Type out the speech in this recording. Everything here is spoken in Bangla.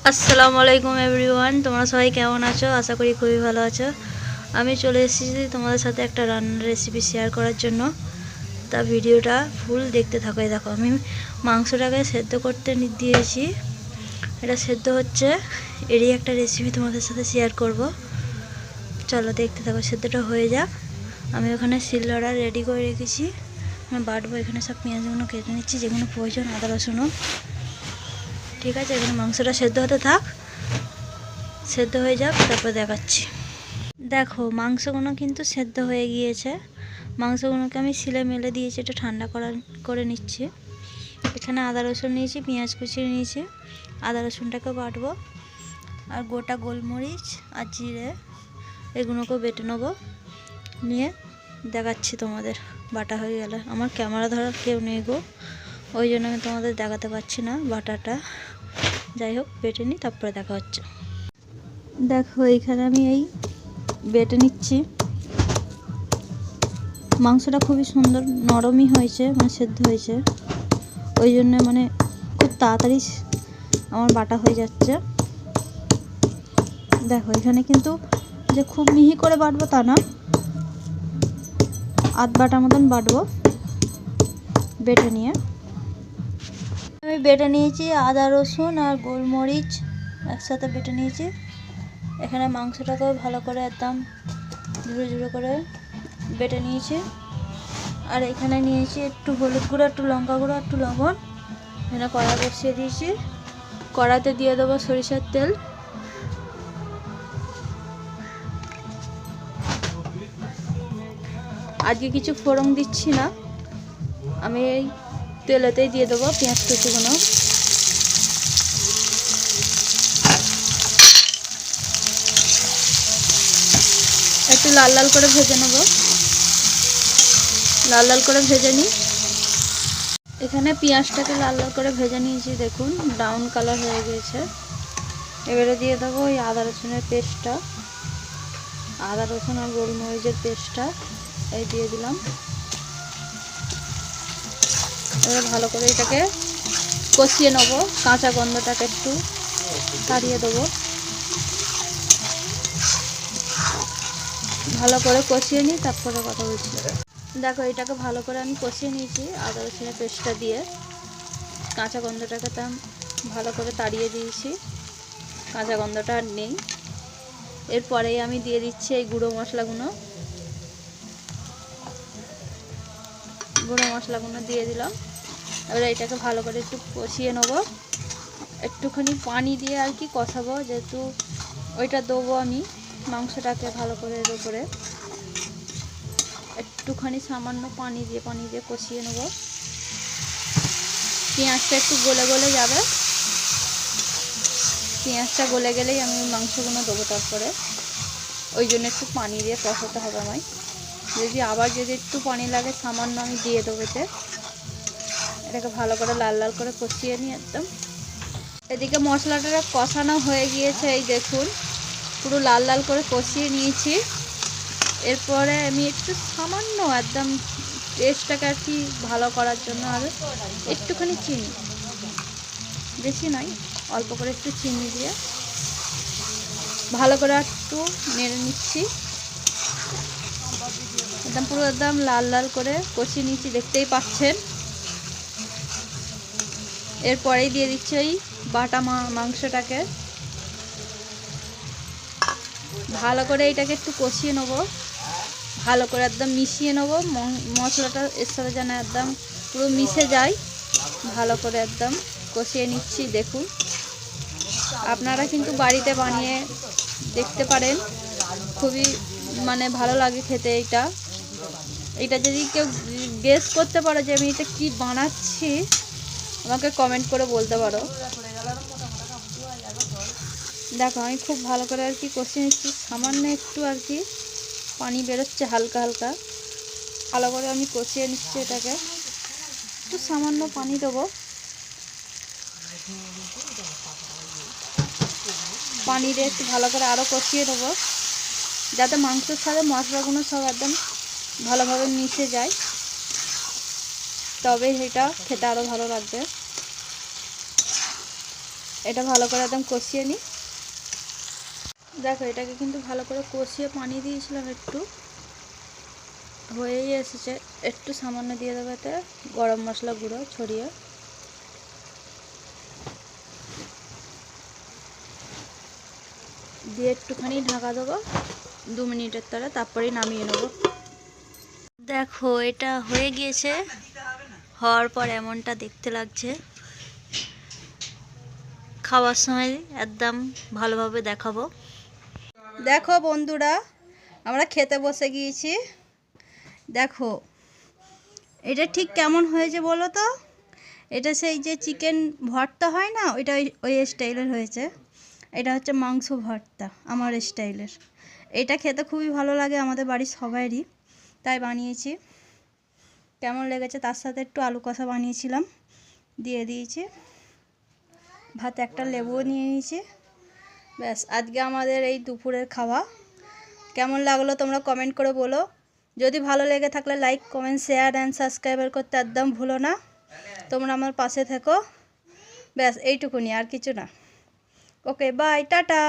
আসসালামু আলাইকুম এভরিওয়ান, তোমরা সবাই কেমন আছো? আশা করি খুবই ভালো আছো। আমি চলে এসেছি তোমাদের সাথে একটা রান্নার রেসিপি শেয়ার করার জন্য। তা ভিডিওটা ফুল দেখতে থাকো। দেখো, আমি মাংসটাকে সেদ্ধ করতে দিয়েছি, এটা সেদ্ধ হচ্ছে। এরই একটা রেসিপি তোমাদের সাথে শেয়ার করব। চলো দেখতে থাকো, সেদ্ধটা হয়ে যাক। আমি ওখানে শিলনোড়া রেডি করে রেখেছি, আমি বাটবো। এখানে সব পেঁয়াজগুলো কেটে নিচ্ছি, যেগুলো প্রয়োজন, আদা রসুনও। ঠিক আছে, এখানে মাংসটা সেদ্ধ হতে থাক, সেদ্ধ হয়ে যাক, তারপর দেখাচ্ছি। দেখো, মাংসগুলো কিন্তু সেদ্ধ হয়ে গিয়েছে। মাংসগুলোকে আমি শিলে মেলে দিয়েছি, একটু ঠান্ডা করে নিচ্ছি। এখানে আদা রসুন নিয়েছি, পেঁয়াজ কুচিয়ে নিয়েছি। আদা রসুনটাকে বাটবো, আর গোটা গোলমরিচ আর জিরে এগুলোকেও বেটে নেবো। নিয়ে দেখাচ্ছি তোমাদের। বাটা হয়ে গেলে, আমার ক্যামেরা ধরার কেউ নেই গো, ওই জন্য আমি তোমাদের দেখাতে পারছি না বাটাটা। যাই হোক, বেটে নিই, তারপরে দেখা হচ্ছে। দেখো, এইখানে আমি এই বেটে নিচ্ছি। মাংসটা খুবই সুন্দর নরমই হয়েছে, মানে সেদ্ধ হয়েছে, ওই জন্য মানে খুব তাড়াতাড়ি আমার বাটা হয়ে যাচ্ছে। দেখো, এখানে কিন্তু যে খুব মিহি করে বাটবো তা না, আধ বাটার মতন বাটবো বেটে নিয়ে। আমি বেটে নিয়েছি আদা রসুন আর গোলমরিচ একসাথে বেটে নিয়েছি। এখানে মাংসটাকেও ভালো করে একদম ঝুড়ো ঝুড়ো করে বেটে নিয়েছি। আর এখানে নিয়েছি একটু হলুদ গুঁড়ো, একটু লঙ্কা গুঁড়ো, একটু লবণ। এখানে কড়া বসিয়ে দিয়েছি, কড়াতে দিয়ে দেবো সরিষার তেল। আজকে কিছু ফোড়ন দিচ্ছি না, আমি এই তেলেতেই দিয়ে দেবো পেঁয়াজ কুচিগুলো। একটু লাল লাল করে ভেজে নেব, লাল লাল করে ভেজে নিই। এখানে পেঁয়াজটাকে লাল লাল করে ভেজে নিয়েছি, দেখুন ব্রাউন কালার হয়ে গেছে। এবারে দিয়ে দেবো ওই আদা রসুনের পেস্টটা, আদা রসুন আর গোলমরিচের পেস্টটা এই দিয়ে দিলাম। এবারে ভালো করে এটাকে কষিয়ে নেবো, কাঁচা গন্ধটাকে একটু তাড়িয়ে দেবো। ভালো করে কষিয়ে নিই, তারপরে কথা বলছি। দেখো, এটাকে ভালো করে আমি কষিয়ে নিয়েছি আদা রসুনের পেস্টটা দিয়ে। কাঁচা গন্ধটাকে তো ভালো করে তাড়িয়ে দিয়েছি, কাঁচা গন্ধটা আর নেই। এরপরেই আমি দিয়ে দিচ্ছি এই গুঁড়ো মশলাগুলো। গুঁড়ো মশলাগুলো দিয়ে দিলাম। এবারে এটাকে ভালো করে একটু কষিয়ে নেবো, একটুখানি পানি দিয়ে আর কি কষাবো, যেহেতু ওইটা দেবো আমি মাংসটাকে ভালো করে এর উপরে। একটুখানি সামান্য পানি দিয়ে কষিয়ে নেবো। পেঁয়াজটা একটু গলে গলে যাবে, পেঁয়াজটা গলে গেলেই আমি মাংসগুলো দেবো তারপরে। ওই জন্য একটু পানি দিয়ে কষাতে হবে আমায়। যদি একটু পানি লাগে সামান্য আমি দিয়ে দেবো এতে। এটাকে ভালো করে লাল লাল করে কষিয়ে নিই একদম। এদিকে মশলাটা কষানো হয়ে গিয়েছে, এই দেখুন পুরো লাল লাল করে কষিয়ে নিয়েছি। এরপরে আমি একটু সামান্য একদম টেস্টটাকে আর কি ভালো করার জন্য আর একটুখানি চিনি, বেশি নয়, অল্প করে একটু চিনি দিয়ে ভালো করে একটু নেড়ে নিচ্ছি। পুরো একদম লাল লাল করে কষিয়ে নিচ্ছি, দেখতেই পাচ্ছেন। এরপরেই দিয়ে দিচ্ছি ওই বাটা মাংসটাকে। ভালো করে এটাকে একটু কষিয়ে নেবো, ভালো করে একদম মিশিয়ে নেবো। মশলাটা এর সাথে যেন একদম পুরো মিশে যায়, ভালো করে একদম কষিয়ে নিচ্ছি। দেখুন, আপনারা কিন্তু বাড়িতে বানিয়ে দেখতে পারেন, খুবই মানে ভালো লাগে খেতে। এটা যদি কেউ গেস করতে পারো যে আমি এটা কি বানাচ্ছি, আমাকে কমেন্ট করে বলতে পারো। দেখো, আমি খুব ভালো করে আর কি কষিয়ে নিচ্ছি। সামান্য একটু আর কি পানি বেরোচ্ছে হালকা হালকা, ভালো করে আমি কষিয়ে নিচ্ছি। এটাকে একটু সামান্য পানি দেবো, পানি দিয়ে একটু ভালো করে আরও কষিয়ে নেবো, যাতে মাংসের সাথে মশলাগুলো সব একদম ভালোভাবে মিশে যায়, তবে এটা খেতে আরও ভালো লাগবে। এটা ভালো করে একদম কষিয়ে নিই। দেখো এটাকে কিন্তু ভালো করে কষিয়ে পানি দিয়েছিলাম, একটু হয়েই এসেছে। একটু সামান্য দিয়ে দেবো এতে গরম মশলা গুঁড়ো ছড়িয়ে, দিয়ে একটুখানি ঢাকা দেবো 2 মিনিটের তরে, তারপরেই নামিয়ে নেব। দেখো এটা হয়ে গিয়েছে, হওয়ার পর এমনটা দেখতে লাগছে। খাওয়ার সময় একদম ভালোভাবে দেখাবো। দেখো বন্ধুরা, আমরা খেতে বসে গিয়েছি। দেখো এটা ঠিক কেমন হয়েছে বলো তো? এটা সেই যে চিকেন ভর্তা হয় না, ওইটা ওই স্টাইলের হয়েছে। এটা হচ্ছে মাংস ভর্তা আমার স্টাইলের। এটা খেতে খুবই ভালো লাগে আমাদের বাড়ির সবাইরই, তাই বানিয়েছি। কেমন লেগেছে? তার সাথে একটু আলু কষা বানিয়েছিলাম, দিয়ে দিয়েছি। ভাতে একটা লেবুও নিয়ে নিয়েছি। ব্যাস, আজকে আমাদের এই দুপুরের খাওয়া। কেমন লাগলো তোমরা কমেন্ট করে বলো। যদি ভালো লেগে থাকলে like, comment, share and subscriber করতে একদম ভুলো না। তোমরা আমার পাশে থেকো। ব্যাস এইটুকুনি, আর কিছু না। ওকে, বাই, টাটা।